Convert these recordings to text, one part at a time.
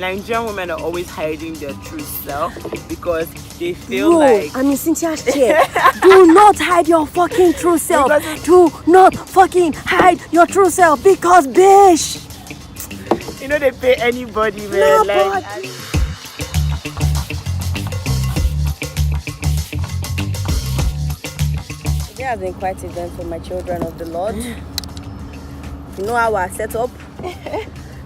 Nigerian women are always hiding their true self because they feel like... I'm in Cynthia's chair. Do not hide your fucking true self. Do not fucking hide your true self because, bitch. You know, they pay anybody, man. Today has been quite eventful, my children of the Lord. You know how I set up?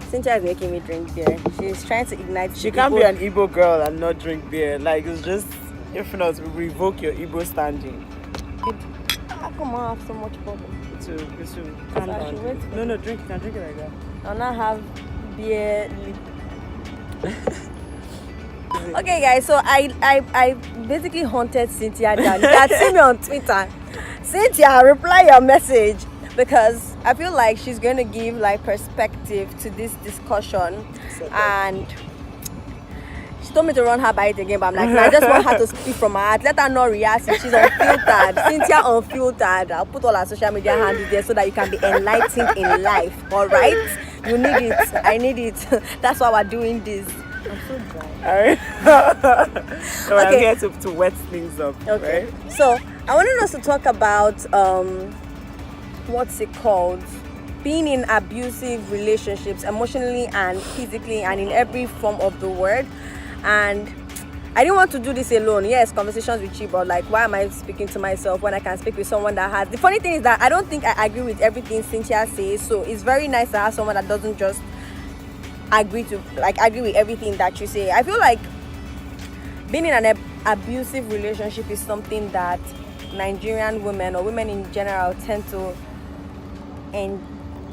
Cynthia is making me drink beer. She's trying to ignite. She can't be an Igbo girl and not drink beer. Like, it's just, if not, we revoke your Igbo standing. How come I have so much problem? It's calm down. No, drink. You can drink it like that. I'll not have beer. Okay, guys. So I basically haunted Cynthia down. You can see me on Twitter. Cynthia, reply your message. Because I feel like she's going to give like perspective to this discussion, and she told me to run her by it again, but I'm like, no, I just want her to speak from her heart. Let her not react. She's unfiltered. Cynthia unfiltered. I'll put all her social media handles there so that you can be enlightened in life. All right, you need it. I need it. That's why we're doing this. I'm so dry. All right. So okay. I'm here to wet things up. Okay. Right? So I wanted us to talk about what's it called? Being in abusive relationships, emotionally and physically, and in every form of the word. And I didn't want to do this alone. Yes, conversations with you, but like, why am I speaking to myself when I can speak with someone that has? The funny thing is that I don't think I agree with everything Cynthia says. So it's very nice to have someone that doesn't just agree with everything that you say. I feel like being in an abusive relationship is something that Nigerian women or women in general tend to, and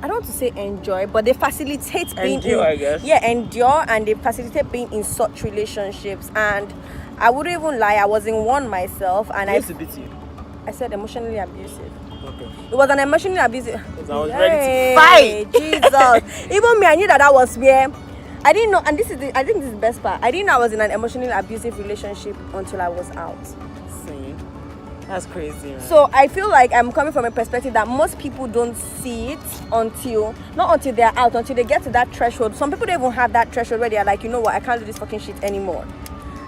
I don't want to say enjoy, but they facilitate being endure, and they facilitate being in such relationships. And I wouldn't even lie, I was in one myself, and I said emotionally abusive. Okay. It was an emotionally abusive. Because I was ready to fight. Jesus. Even me, I knew that was where I didn't know, and I think this is the best part. I didn't know I was in an emotionally abusive relationship until I was out. That's crazy, man. So I feel like I'm coming from a perspective that most people don't see it until they're out, until they get to that threshold. Some people don't even have that threshold where they're like, you know what, I can't do this fucking shit anymore.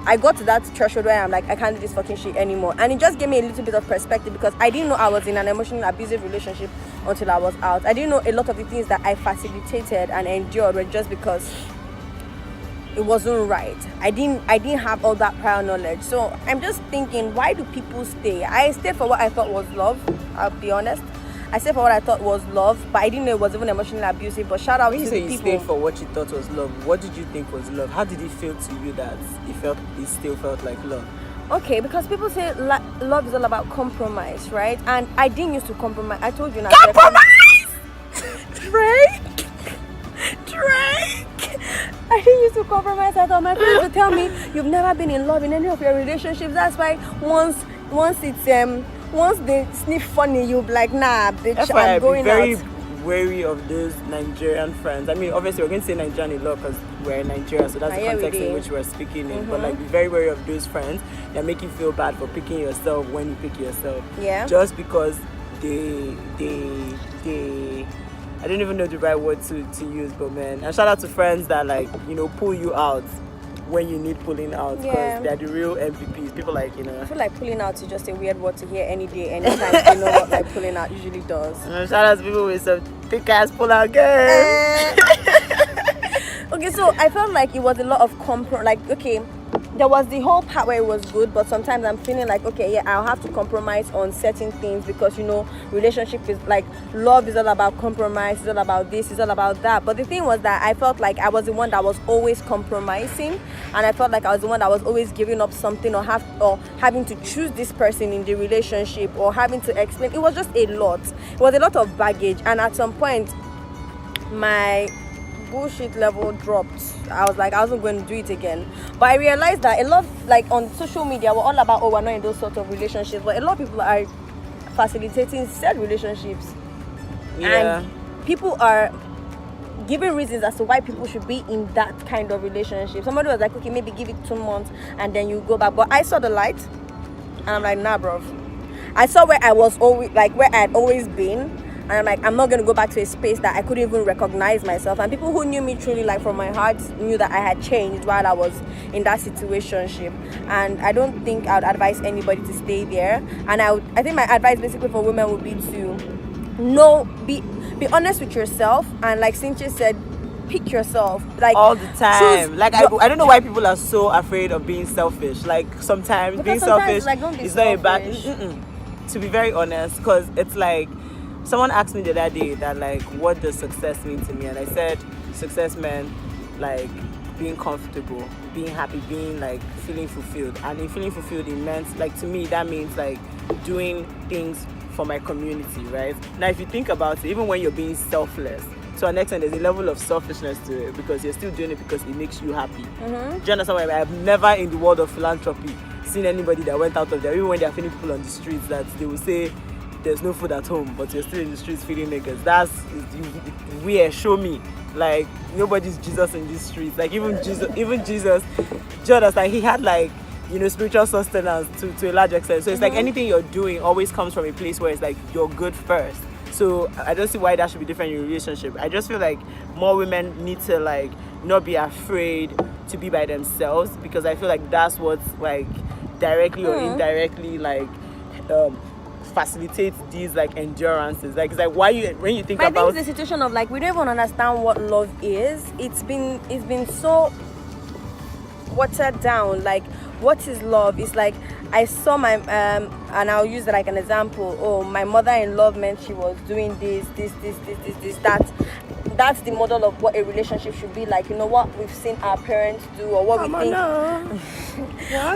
I got to that threshold where I'm like, I can't do this fucking shit anymore. And it just gave me a little bit of perspective because I didn't know I was in an emotionally abusive relationship until I was out. I didn't know a lot of the things that I facilitated and endured were just because it wasn't right. I didn't have all that prior knowledge. So I'm just thinking, why do people stay? I stayed for what I thought was love. I'll be honest. I stayed for what I thought was love, but I didn't know it was even emotionally abusive. But shout out to the people. When you say you stayed for what you thought was love, what did you think was love? How did it feel to you that it still felt like love? Okay, because people say love is all about compromise, right? And I didn't used to compromise. I told you now. Compromise! Drake! I didn't used to compromise at all. My parents would tell me, you've never been in love in any of your relationships. That's why once they sniff funny, you'll be like, nah, bitch, that's why I'm going out. Very wary of those Nigerian friends. I mean, obviously we're going to say Nigerian a lot because we're in Nigeria, so that's the context in which we're speaking in. But like, be very wary of those friends that make you feel bad for picking yourself when you pick yourself. Yeah. Just because they I don't even know the right word to use, but man, and shout out to friends that like, you know, pull you out when you need pulling out, because they're the real MVPs. People like, you know. I feel like pulling out is just a weird word to hear any day, anytime. You know what like pulling out usually does. And shout out to people with some thick ass pull out game. Okay, so I felt like it was a lot of there was the whole part where it was good, but sometimes I'm feeling like, okay, yeah, I'll have to compromise on certain things because, you know, relationship is like, love is all about compromise, it's all about this, it's all about that. But the thing was that I felt like I was the one that was always compromising, and I felt like I was the one that was always giving up something or having to choose this person in the relationship or having to explain. It was just a lot. It was a lot of baggage, and at some point, my bullshit level dropped. I was like, I wasn't going to do it again. But I realized that a lot, like on social media, we're all about, we're not in those sort of relationships. But a lot of people are facilitating said relationships. Yeah. And people are giving reasons as to why people should be in that kind of relationship. Somebody was like, okay, maybe give it 2 months and then you go back. But I saw the light and I'm like, nah, bro. I saw where I was always, like where I had always been. and I'm like, I'm not going to go back to a space that I couldn't even recognize myself. And people who knew me truly, like from my heart, knew that I had changed while I was in that situationship. And I don't think I would advise anybody to stay there. And I think my advice basically for women would be to be honest with yourself, and like Cynthia said, pick yourself, like all the time. Like I don't know why people are so afraid of being selfish. Like sometimes being selfish is not a bad. To be very honest, because it's like someone asked me the other day that like, what does success mean to me? And I said success meant like being comfortable, being happy, being like feeling fulfilled. And in feeling fulfilled, it meant like, to me, that means like doing things for my community, right? Now if you think about it, even when you're being selfless, to an extent, there's a level of selfishness to it, because you're still doing it because it makes you happy. Do you understand what I mean? I've never in the world of philanthropy seen anybody that went out of there, even when they're feeding people on the streets, that they will say there's no food at home, but you're still in the streets feeding niggas. That's weird. Show me. Like, nobody's Jesus in these streets. Like, even Jesus, do you understand? He had like, you know, spiritual sustenance to a large extent. So it's like anything you're doing always comes from a place where it's like you're good first. So I don't see why that should be different in a relationship. I just feel like more women need to like not be afraid to be by themselves, because I feel like that's what's like directly or indirectly like facilitates these like endurances. Like, it's like, why you, when you think about, I think it's the situation of like, we don't even understand what love is. It's been so watered down. Like, what is love? It's like, I saw my and I'll use it like an example. Oh, my mother-in-law meant she was doing this, that. That's the model of what a relationship should be like. You know what we've seen our parents do, or what we think,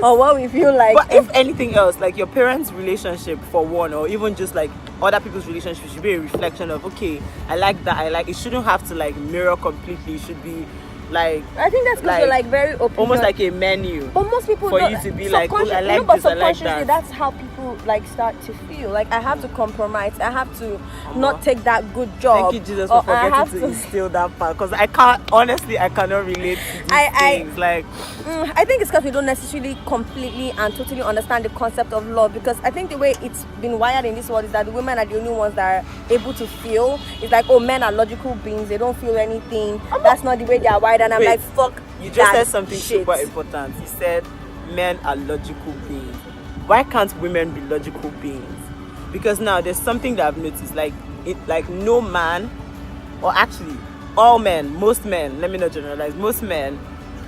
or what we feel like. But if anything else, like your parents' relationship for one, or even just like other people's relationship, should be a reflection of, okay, I like that. I like it. Shouldn't have to like mirror completely. It should be like, I think that's because you're like very open, almost like a menu. But most people for you to be like, oh, I like this, I like that. That's how people like start to feel. Like, I have to compromise. I have to not take that good job. Thank you, Jesus, for forgetting to instill that part, because I cannot relate to these things. Like, I think it's because we don't necessarily completely and totally understand the concept of love, because I think the way it's been wired in this world is that the women are the only ones that are able to feel. It's like, oh, men are logical beings. They don't feel anything. That's not the way they are wired. And I'm like, fuck. You just said something super important. You said men are logical beings. Why can't women be logical beings? Because now there's something that I've noticed, like no man, or actually all men, most men, let me not generalize, most men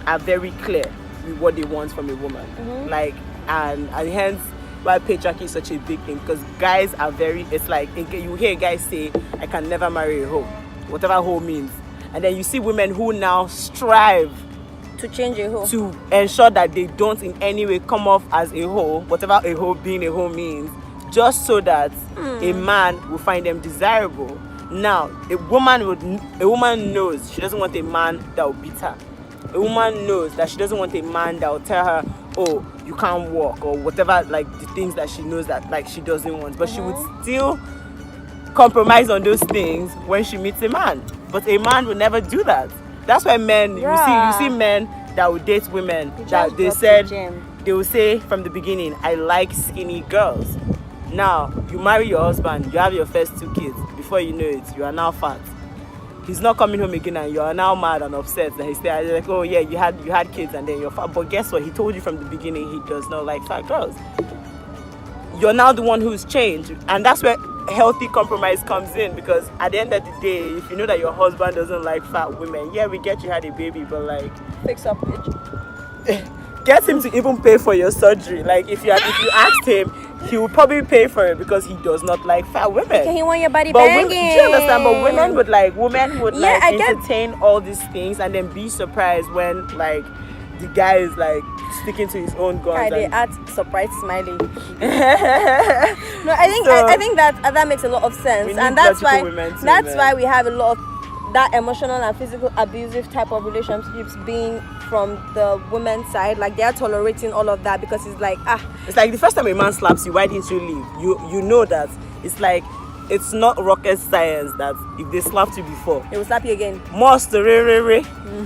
are very clear with what they want from a woman. Like, and hence why patriarchy is such a big thing, because guys are very, it's like, you hear guys say, I can never marry a hoe, whatever hoe means. And then you see women who now strive to change a hoe, to ensure that they don't in any way come off as a hoe, whatever a hoe being a hoe means, just so that a man will find them desirable. Now, a woman knows she doesn't want a man that will beat her. A woman knows that she doesn't want a man that will tell her, oh, you can't walk, or whatever, like the things that she knows that like she doesn't want. But she would still compromise on those things when she meets a man. But a man will never do that. That's why men, you see men that will date women that they will say from the beginning, I like skinny girls. Now, you marry your husband, you have your first 2 kids. Before you know it, you are now fat. He's not coming home again and you are now mad and upset. And he's like, oh yeah, you had kids and then you're fat. But guess what? He told you from the beginning he does not like fat girls. You're now the one who's changed. And that's where healthy compromise comes in, because at the end of the day, if you know that your husband doesn't like fat women, yeah, we get you had a baby, but like, fix up, bitch. Get him to even pay for your surgery. Like, if you asked him, he will probably pay for it, because he does not like fat women. Okay, he want your body banging. Do you understand? But women would entertain all these things and then be surprised when like the guy is like sticking to his own guns. They add surprise smiley. No, I think that makes a lot of sense, and that's why we have a lot of that emotional and physical abusive type of relationships being from the women's side. Like, they are tolerating all of that, because it's like, it's like the first time a man slaps you, why didn't you leave? You know that it's like, it's not rocket science that if they slapped you before, they will slap you again.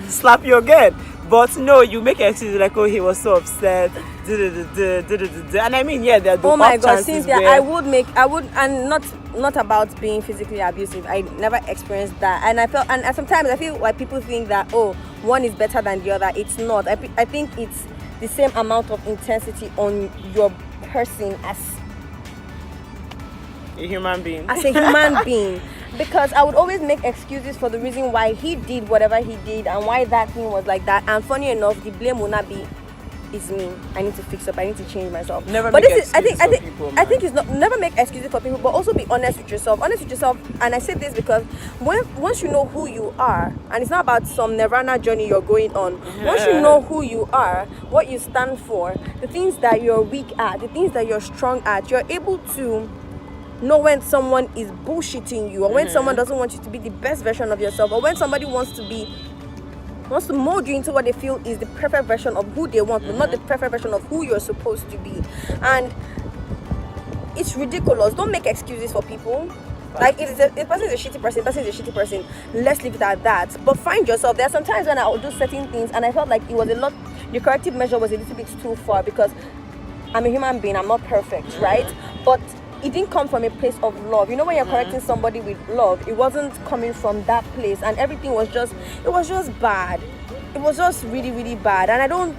Slap you again. But no, you make excuses like, oh, he was so upset. And I mean, yeah, there are the oh my god, chances Cynthia, where... I would, and not about being physically abusive. I never experienced that, and I felt, and sometimes I feel like people think that, oh, one is better than the other. It's not. I think it's the same amount of intensity on your person as a human being. As a human being. Because I would always make excuses for the reason why he did whatever he did and why that thing was like that. And funny enough, the blame will not be, it's me. I need to fix up. I need to change myself. Never but make this is, excuses for people, man. I think it's not, never make excuses for people, but also be honest with yourself. Honest with yourself. And I say this because once you know who you are, and it's not about some nirvana journey you're going on. Once you know who you are, what you stand for, the things that you're weak at, the things that you're strong at, you're able to know when someone is bullshitting you, or when someone doesn't want you to be the best version of yourself, or when somebody wants to mold you into what they feel is the perfect version of who they want, but not the perfect version of who you're supposed to be. And it's ridiculous. Don't make excuses for people. Like, if a person is a shitty person, let's leave it at that. But find yourself. There are some times when I will do certain things and I felt like the corrective measure was a little bit too far, because I'm a human being, I'm not perfect, right? But it didn't come from a place of love. You know, when you're correcting somebody with love, it wasn't coming from that place, and everything was just bad. It was just really, really bad. And I don't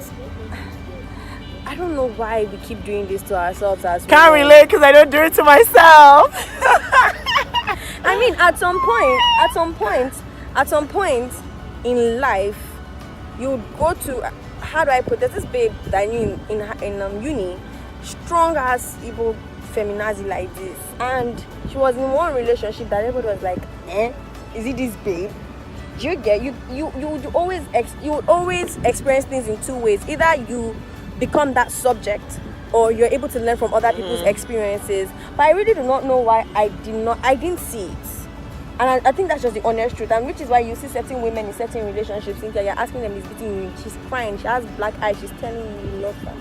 know why we keep doing this to ourselves as well. Can't relate, because I don't do it to myself. I mean, at some point in life, you would go to, how do I put this babe that I knew in uni, strong as Igbo feminazi like this, and she was in one relationship that everybody was like, is it this babe? Do you get, you would always experience things in two ways. Either you become that subject, or you're able to learn from other people's experiences. But I really do not know why I didn't see it. And I think that's just the honest truth, and which is why you see certain women in certain relationships, Cynthia, you're asking them, is beating you, she's crying, she has black eyes, she's telling you love her.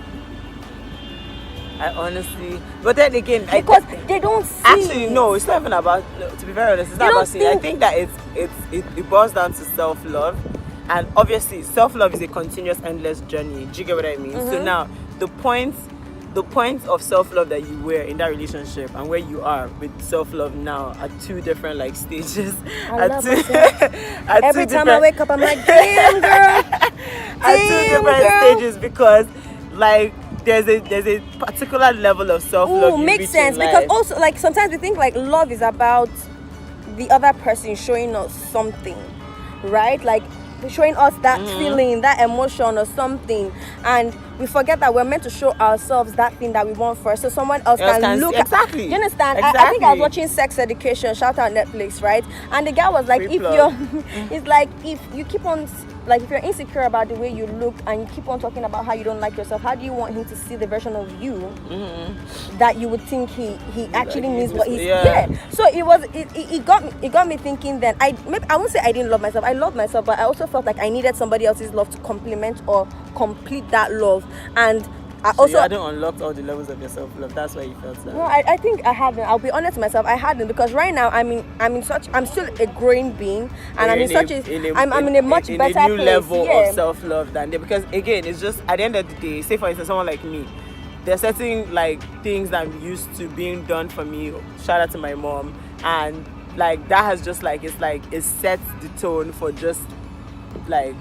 I honestly, but then again, because they don't see. Actually, no, it's not even about. To be very honest, it's not about seeing. I think that it boils down to self-love, and obviously, self-love is a continuous, endless journey. Do you get what I mean? So now, the point of self-love that you were in that relationship and where you are with self-love now are two different like stages. Every time I wake up, I'm like, damn girl, at two different stages, because like. There's a particular level of self-love. Makes sense, because also like sometimes we think like love is about the other person showing us something, right? Like showing us that feeling, that emotion or something, and we forget that we're meant to show ourselves that thing that we want first, so someone else can look exactly. You understand? Exactly. I think I was watching Sex Education, shout out Netflix, right? And the guy was like, it's like if you keep on, like if you're insecure about the way you look and you keep on talking about how you don't like yourself, how do you want him to see the version of you that you would think he actually means what he's So it got me thinking. Then I won't say I didn't love myself. I loved myself, but I also felt like I needed somebody else's love to complement or complete that love. And you hadn't unlocked all the levels of your self-love. That's why you felt that. No, I think I hadn't. I'll be honest with myself. I hadn't, because right now I'm still a growing being, and I'm in a much better new place. Level of self-love than there. Because again, it's just at the end of the day, say for instance, someone like me, there's certain like things that I'm used to being done for me. Shout out to my mom, and like that has just like it sets the tone for just like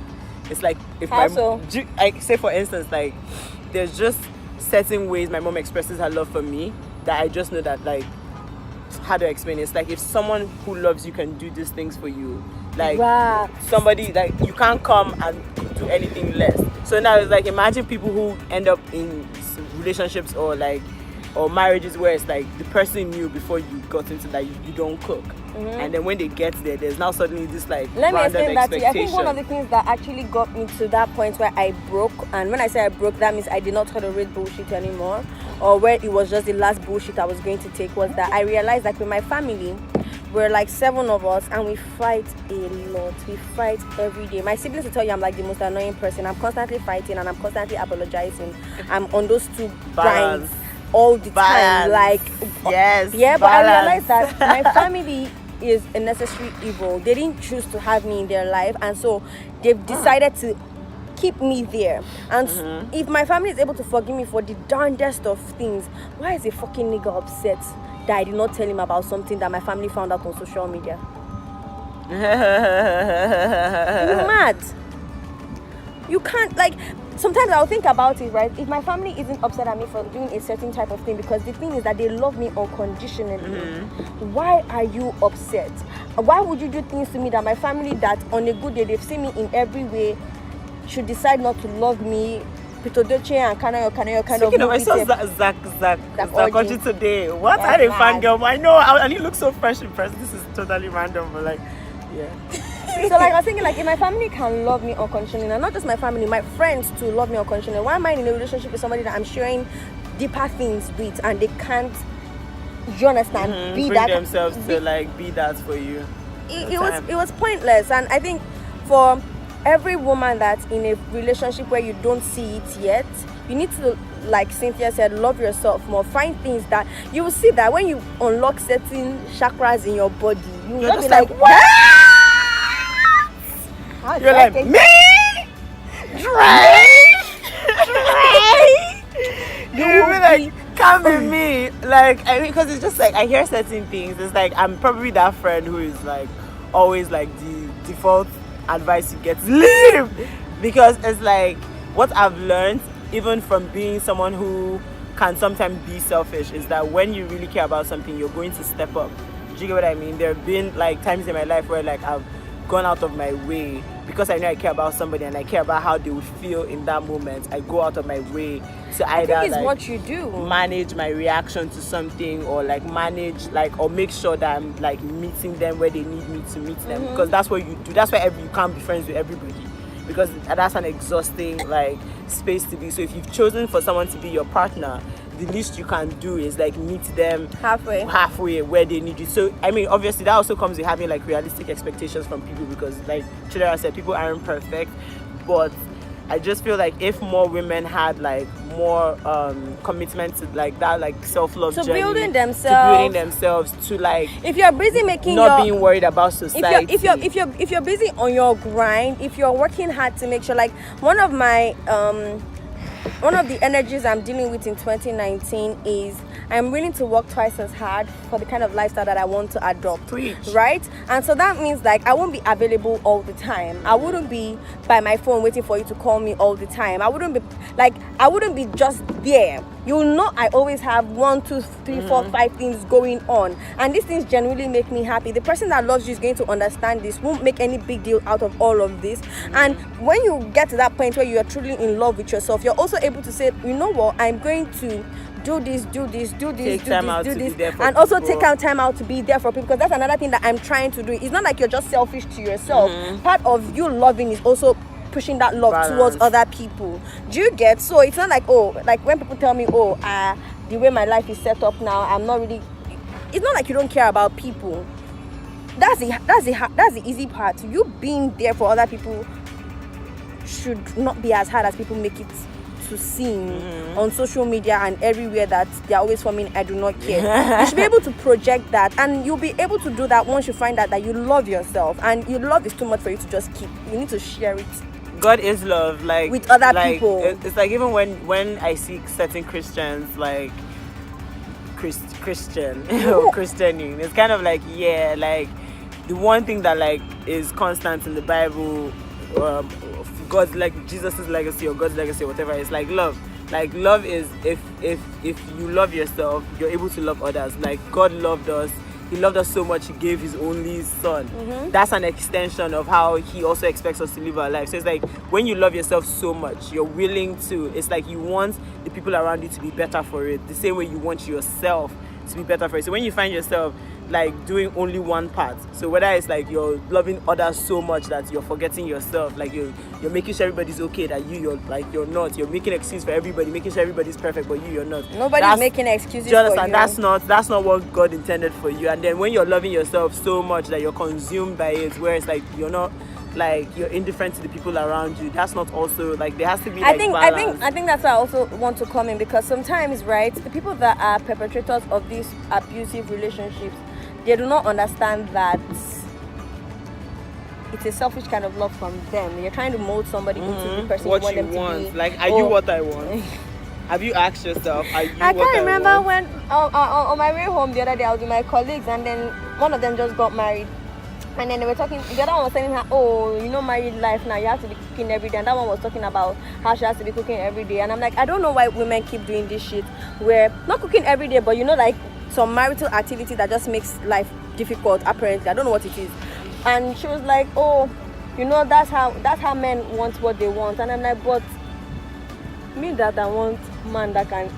it's like if like say for instance like. There's just certain ways my mom expresses her love for me that I just know that, like, how do I explain it? It's like if someone who loves you can do these things for you, like somebody, like you can't come and do anything less. So now it's like, imagine people who end up in relationships or marriages where it's like the person knew before you got into that you don't cook. And then when they get there, there's now suddenly this like let me explain that to you. I think one of expectation. the things that actually got me to that point where I broke, and when I say I broke, that means I did not tolerate bullshit anymore, or where it was just the last bullshit I was going to take, was that I realized that with my family, we're like 7 of us and we fight a lot. We fight every day. My siblings will tell you I'm like the most annoying person. I'm constantly fighting and I'm constantly apologizing. I'm on those two grinds all the time. Like, yes, yeah, but I realized that my family is a necessary evil. They didn't choose to have me in their life, and so they've decided to keep me there. And if my family is able to forgive me for the darndest of things, why is a fucking nigga upset that I did not tell him about something that my family found out on social media? You're mad. You can't, like, sometimes I'll think about it, right? If my family isn't upset at me for doing a certain type of thing, because the thing is that they love me unconditionally, why are you upset? Why would you do things to me that my family, that on a good day they've seen me in every way, should decide not to love me? Speaking of, I saw Zach country today. What are they fangirl? I know, and he looks so fresh in person. This is totally random, but like, yeah. So like I was thinking, like, if my family can love me unconditionally, and not just my family, my friends to love me unconditionally, why am I in a relationship with somebody that I'm sharing deeper things with, and they can't, you understand, bring themselves to like be that for you? It was pointless. And I think for every woman that's in a relationship where you don't see it yet, you need to, like Cynthia said, love yourself more. Find things that you will see that when you unlock certain chakras in your body, you will be like, what? You're like, me? You'll be like, come with me. Like, I mean, because it's just like, I hear certain things. It's like, I'm probably that friend who is like, always like the default advice you get, leave. Because it's like, what I've learned, even from being someone who can sometimes be selfish, is that when you really care about something, you're going to step up. Do you get what I mean? There have been like times in my life where like I've gone out of my way because I know I care about somebody and I care about how they would feel in that moment. I go out of my way to either like what you do, manage my reaction to something, or like manage like, or make sure that I'm like meeting them where they need me to meet them, because that's what you do. That's why you can't be friends with everybody, because that's an exhausting like space to be. So if you've chosen for someone to be your partner, the least you can do is like meet them halfway where they need you. So I mean, obviously that also comes with having like realistic expectations from people, because like Chidera said, people aren't perfect. But I just feel like if more women had like more commitment to like that, like self-love to journey, building themselves, to like, if you're busy making being worried about society, if you're busy on your grind, if you're working hard to make sure, like one of the energies I'm dealing with in 2019 is I'm willing to work twice as hard for the kind of lifestyle that I want to adopt. Preach. Right? And so that means like I won't be available all the time. I wouldn't be by my phone waiting for you to call me all the time. I wouldn't be just there. You'll know I always have 1, 2, 3, 4, 5 things going on. And these things genuinely make me happy. The person that loves you is going to understand this, won't make any big deal out of all of this. And when you get to that point where you are truly in love with yourself, you're also able to say, you know what, I'm going to do this, and also take out time out to be there for people, because that's another thing that I'm trying to do. It's not like you're just selfish to yourself. Part of you loving is also pushing that love towards other people. Do you get? So it's not like, oh, like when people tell me, oh, the way my life is set up now, I'm not really. It's not like you don't care about people. That's the easy part. You being there for other people should not be as hard as people make it to seem on social media and everywhere, that they're always forming I do not care. You should be able to project that, and you'll be able to do that once you find out that you love yourself, and your love is too much for you to just keep. You need to share it. God is love, like with other people. It's like, even when I see certain Christians like Christianing, it's kind of like, yeah, like the one thing that like is constant in the Bible, God's, like Jesus' legacy or God's legacy or whatever, is like love. Like love is, if you love yourself, you're able to love others. Like God loved us. He loved us so much, he gave his only son. That's an extension of how he also expects us to live our life. So it's like, when you love yourself so much, you're willing to, it's like you want the people around you to be better for it, the same way you want yourself to be better for it. So when you find yourself like doing only one part, so whether it's like you're loving others so much that you're forgetting yourself, like you're making sure everybody's okay, that you're not, you're making excuses for everybody, making sure everybody's perfect, but you're not. Nobody's making excuses for you. That's not what God intended for you. And then when you're loving yourself so much that you're consumed by it, where it's like you're not, like you're indifferent to the people around you, that's not also like, there has to be like balance. I think that's why I also want to come in, because sometimes, right, the people that are perpetrators of these abusive relationships, they do not understand that it's a selfish kind of love from them. You're trying to mold somebody into the person what you want you them want. to be. Like, are you what I want? Have you asked yourself, are you I what can't remember I want? when on my way home the other day I was with my colleagues, and then one of them just got married. And then they were talking, the other one was telling her, oh, you know, married life now, you have to be cooking every day. And that one was talking about how she has to be cooking every day. And I'm like, I don't know why women keep doing this shit. Where, not cooking every day, but you know, like some marital activity that just makes life difficult, apparently. I don't know what it is. And she was like, oh, you know, that's how men want what they want. And I'm like, but me that I want man that can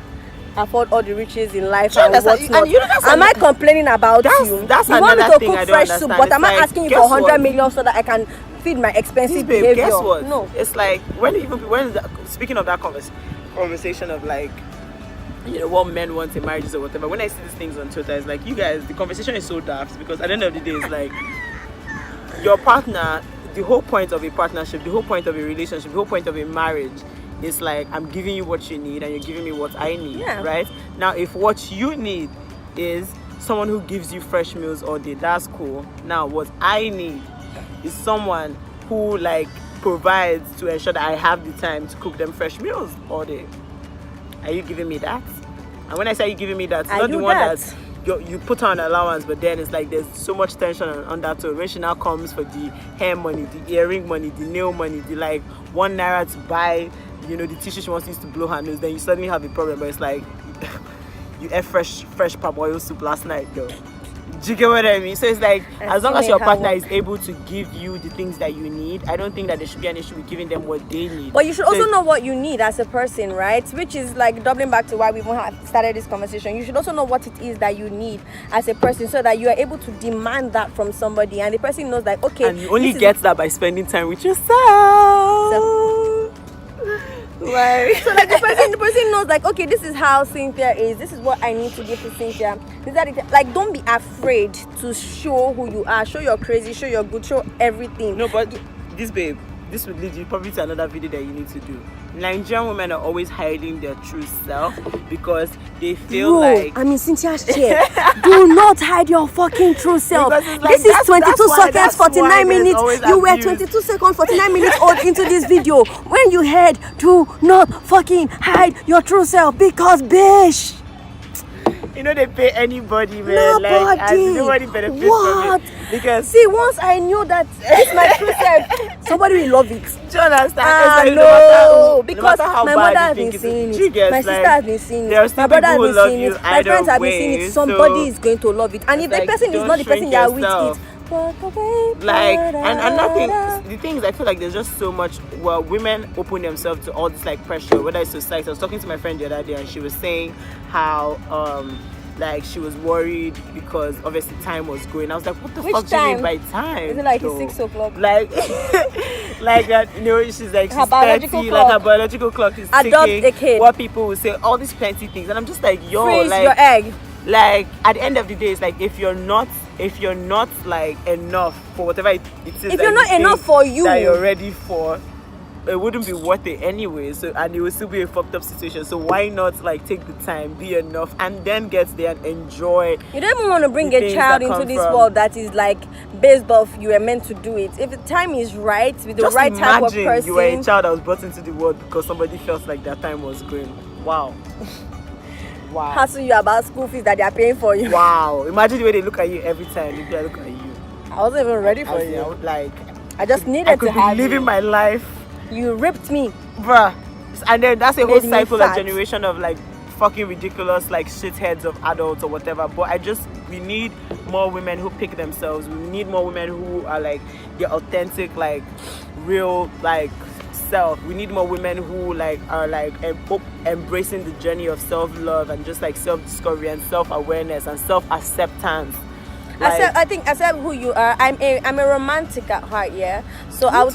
afford all the riches in life and whatnot. Am I complaining about you? That's you want me another to thing cook I don't fresh understand. soup, but am I Like, asking you guess for 100 what? million so that I can feed my expensive Babe, behavior? guess what? No. It's like speaking of that conversation of like, you know, what men want in marriages or whatever. When I see these things on Twitter, it's like, you guys, the conversation is so daft, because at the end of the day, it's like your partner. The whole point of a partnership, the whole point of a relationship, the whole point of a marriage is like, I'm giving you what you need and you're giving me what I need, right? Now, if what you need is someone who gives you fresh meals all day, that's cool. Now, what I need is someone who like provides to ensure that I have the time to cook them fresh meals all day. Are you giving me that? And when I say you giving me that, it's not the one that you put on allowance, but then it's like there's so much tension on that too. When she now comes for the hair money, the earring money, the nail money, the like ₦1 to buy, you know, the tissue she wants to use to blow her nose, then you suddenly have a problem. But it's like you ate fresh palm oil soup last night though. Do you get what I mean? So it's like, as long as your partner is able to give you the things that you need, I don't think that there should be an issue with giving them what they need. But you should also know what you need as a person, right? Which is like doubling back to why we started this conversation. You should also know what it is that you need as a person, so that you are able to demand that from somebody, and the person knows like, okay. And you only get that by spending time with yourself. Like, so like the person knows like, okay, this is how Cynthia is, this is what I need to give to Cynthia. Is that it? Like, don't be afraid to show who you are, show your crazy, show your good, show everything. No, but this would lead you probably to another video that you need to do. Nigerian women are always hiding their true self because they feel like, I'm in Cynthia's chair. Do not hide your fucking true self. Like, this is 22 seconds, 49 minutes. You were 22 seconds, 49 minutes old into this video when you heard, do not fucking hide your true self, because bitch, you know, they pay anybody, man. Nobody benefits from it. Because see, once I knew that it's my true self, somebody will love it. Do you understand? No, because my mother has been seeing it, my sister has been seeing it, my brother has been seeing it, my friends have been seeing it. Somebody is going to love it, and if the person is not the person you are with, it. Like, and nothing. The thing is, I feel like there's just so much. Well, women open themselves to all this like pressure, whether it's society. I was talking to my friend the other day, and she was saying how like she was worried because obviously time was going. I was like, what the fuck do you mean by time? Is it like it's 6 o'clock? Like, like that, you know, she's like, her biological 30, clock. like her biological clock is ticking. A kid. What people will say, all these plenty things, and I'm just like, yo, freeze like your egg. Like, at the end of the day, it's like, if you're not like enough for whatever it is, if you're not enough for you that you're ready for, it wouldn't be worth it anyway. So, and it would still be a fucked up situation. So why not like take the time, be enough, and then get there and enjoy? You don't even want to bring a child into this world that is like based off you are meant to do it. If the time is right with the just right type of person, you were a child that was brought into the world because somebody felt like their time was going. Wow. Wow. Hassle you about school fees that they are paying for you. Wow. Imagine the way they look at you every time. They look at you. I wasn't even ready for you. I would, like, I just needed to have be living my life. You ripped me, bruh. And then that's a whole cycle of fat. generation of like fucking ridiculous like shitheads of adults or whatever. But we need more women who pick themselves. We need more women who are like their authentic, like real, like self. We need more women who like are like embracing the journey of self-love and just like self-discovery and self-awareness and self-acceptance. Like, accept who you are. I'm a romantic at heart, yeah. So I'll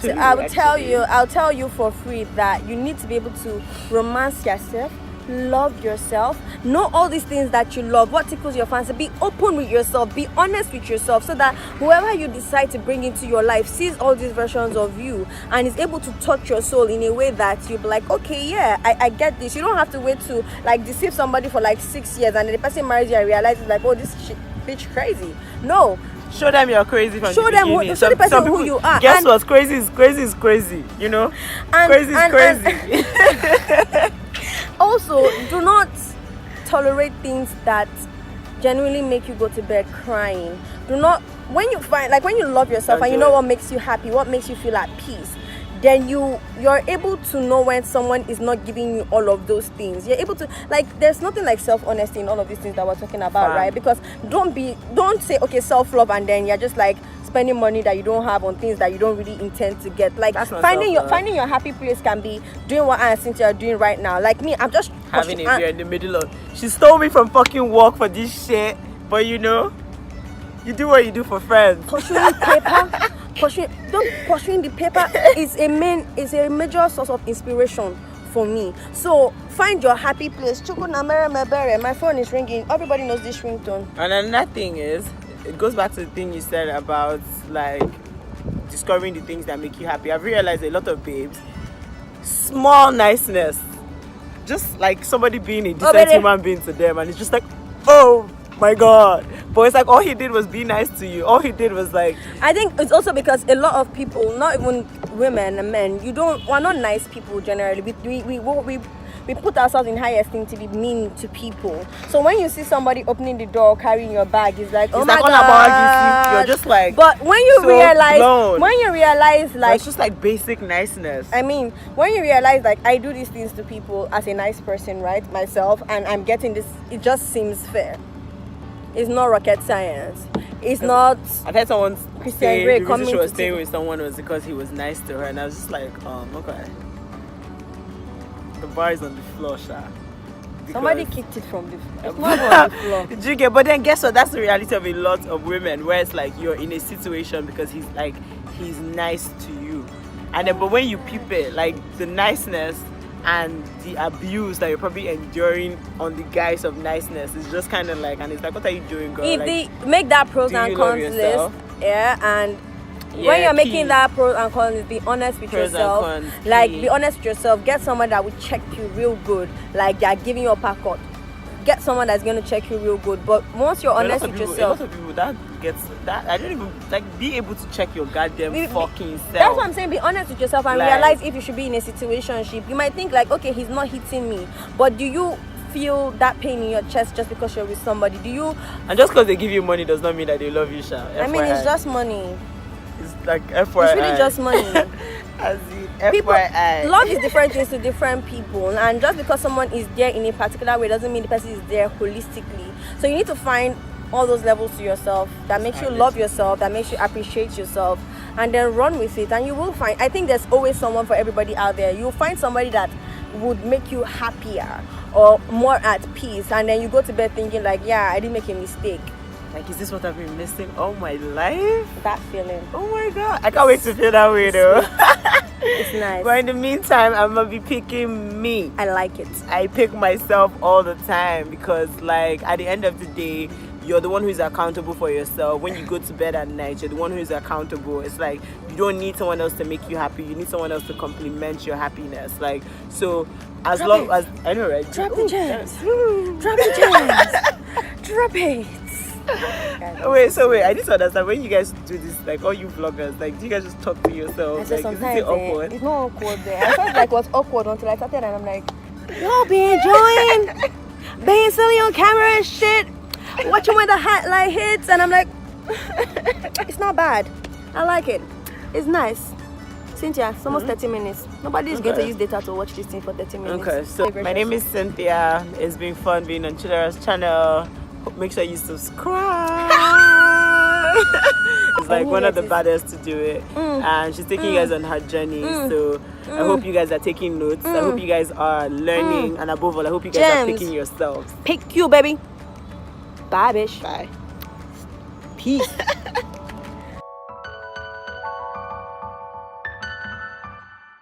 tell you for free that you need to be able to romance yourself, love yourself, know all these things that you love, what tickles your fancy. Be open with yourself, be honest with yourself, so that whoever you decide to bring into your life sees all these versions of you and is able to touch your soul in a way that you'll be like, okay, yeah, I get this. You don't have to wait to like deceive somebody for like 6 years and then the person marries you and realizes like, oh, this shit bitch crazy. No, Show them you're crazy from show the them beginning. show the person some who people, you are. Guess And what? Crazy is crazy. You know, crazy is crazy. Also, do not tolerate things that genuinely make you go to bed crying. Do not, when you find, like when you love yourself and you know what makes you happy, what makes you feel at peace, then you're able to know when someone is not giving you all of those things. You're able to, like, there's nothing like self-honesty in all of these things that we're talking about, right? Because don't say, okay, self-love, and then you're just like spending money that you don't have on things that you don't really intend to get. Like, finding your happy place can be doing what I and Cynthia are doing right now. Like me, I'm just having a beer in the middle of, she stole me from fucking work for this shit, but you know, you do what you do for friends. Pursuing paper, pursuing the paper is a major source of inspiration for me. So find your happy place. My phone is ringing. Everybody knows this ringtone. And another thing is, it goes back to the thing you said about like discovering the things that make you happy. I've realized a lot of babes, small niceness, just like somebody being a decent human being to them, and it's just like, oh my god. But it's like all he did was be nice to you. All he did was like, I think it's also because a lot of people, not even women and men, we're not nice people generally. We put ourselves in high esteem to be mean to people. So when you see somebody opening the door carrying your bag, it's like, oh my god, you're just like, but when you so realize blown. Like, it's just like basic niceness. I mean, when you realize like I do these things to people as a nice person, right, myself, and I'm getting this, it just seems fair. It's not rocket science. It's not. I've had someone say the reason she was to staying with someone was because he was nice to her, and I was just like, okay. The bar is on the floor, Sha. Somebody kicked it from the floor. It's not on the floor. Did you get? But then guess what? That's the reality of a lot of women, where it's like you're in a situation because he's nice to you, and then but when you peep it, like the niceness and the abuse that you're probably enduring on the guise of niceness is just kind of like, and it's like, what are you doing, girl? If like, they make that pros and cons list, and when you're making that pros and cons list, be honest with yourself. Like, be honest with yourself. Get someone that will check you real good. Like, they're giving you a packet. Get someone that's going to check you real good. But once you're honest with yourself, a lot of people that I don't even like be able to check your goddamn fucking self. That's what I'm saying. Be honest with yourself and realize if you should be in a situationship. You might think like, okay, he's not hitting me, but do you feel that pain in your chest just because you're with somebody? Do you? And just because they give you money does not mean that they love you, Sha. I mean, it's just money. It's like FYI. It's really just money. As in FYI. Love is different things to different people, and just because someone is there in a particular way doesn't mean the person is there holistically. So you need to find all those levels to yourself that makes you love yourself, that makes you appreciate yourself, and then run with it. And you will find, I think there's always someone for everybody out there. You'll find somebody that would make you happier or more at peace, and then you go to bed thinking like, yeah, I didn't make a mistake. Like, is this what I've been missing all my life? That feeling. Oh my god, I can't wait to feel that way though. It's nice. But in the meantime, I'm gonna be picking me. I like it. I pick myself all the time because, like, at the end of the day, you're the one who is accountable for yourself. When you go to bed at night, you're the one who is accountable. It's like you don't need someone else to make you happy. You need someone else to complement your happiness. Like, so as long as I know, right? Drop the gems. Drop the gems. Drop it. Wait, I need to understand, when you guys do this, like all you vloggers, like, do you guys just talk to yourselves? Like, sometimes is it awkward? It's not awkward there. I felt like it was awkward until I started, and I'm like, y'all be enjoying being silly on camera and shit, watching when the highlight hits, and I'm like, it's not bad. I like it. It's nice. Cynthia, it's almost 30 minutes. Nobody is going to use data to watch this thing for 30 minutes. Okay, so my name is Cynthia. It's been fun being on Chidera's channel. Make sure you subscribe. It's like one of the baddest to do it, and she's taking you guys on her journey. So I hope you guys are taking notes. I hope you guys are learning, and above all, I hope you guys are picking yourselves. Pick you, baby. Bye, bitch. Bye. Peace.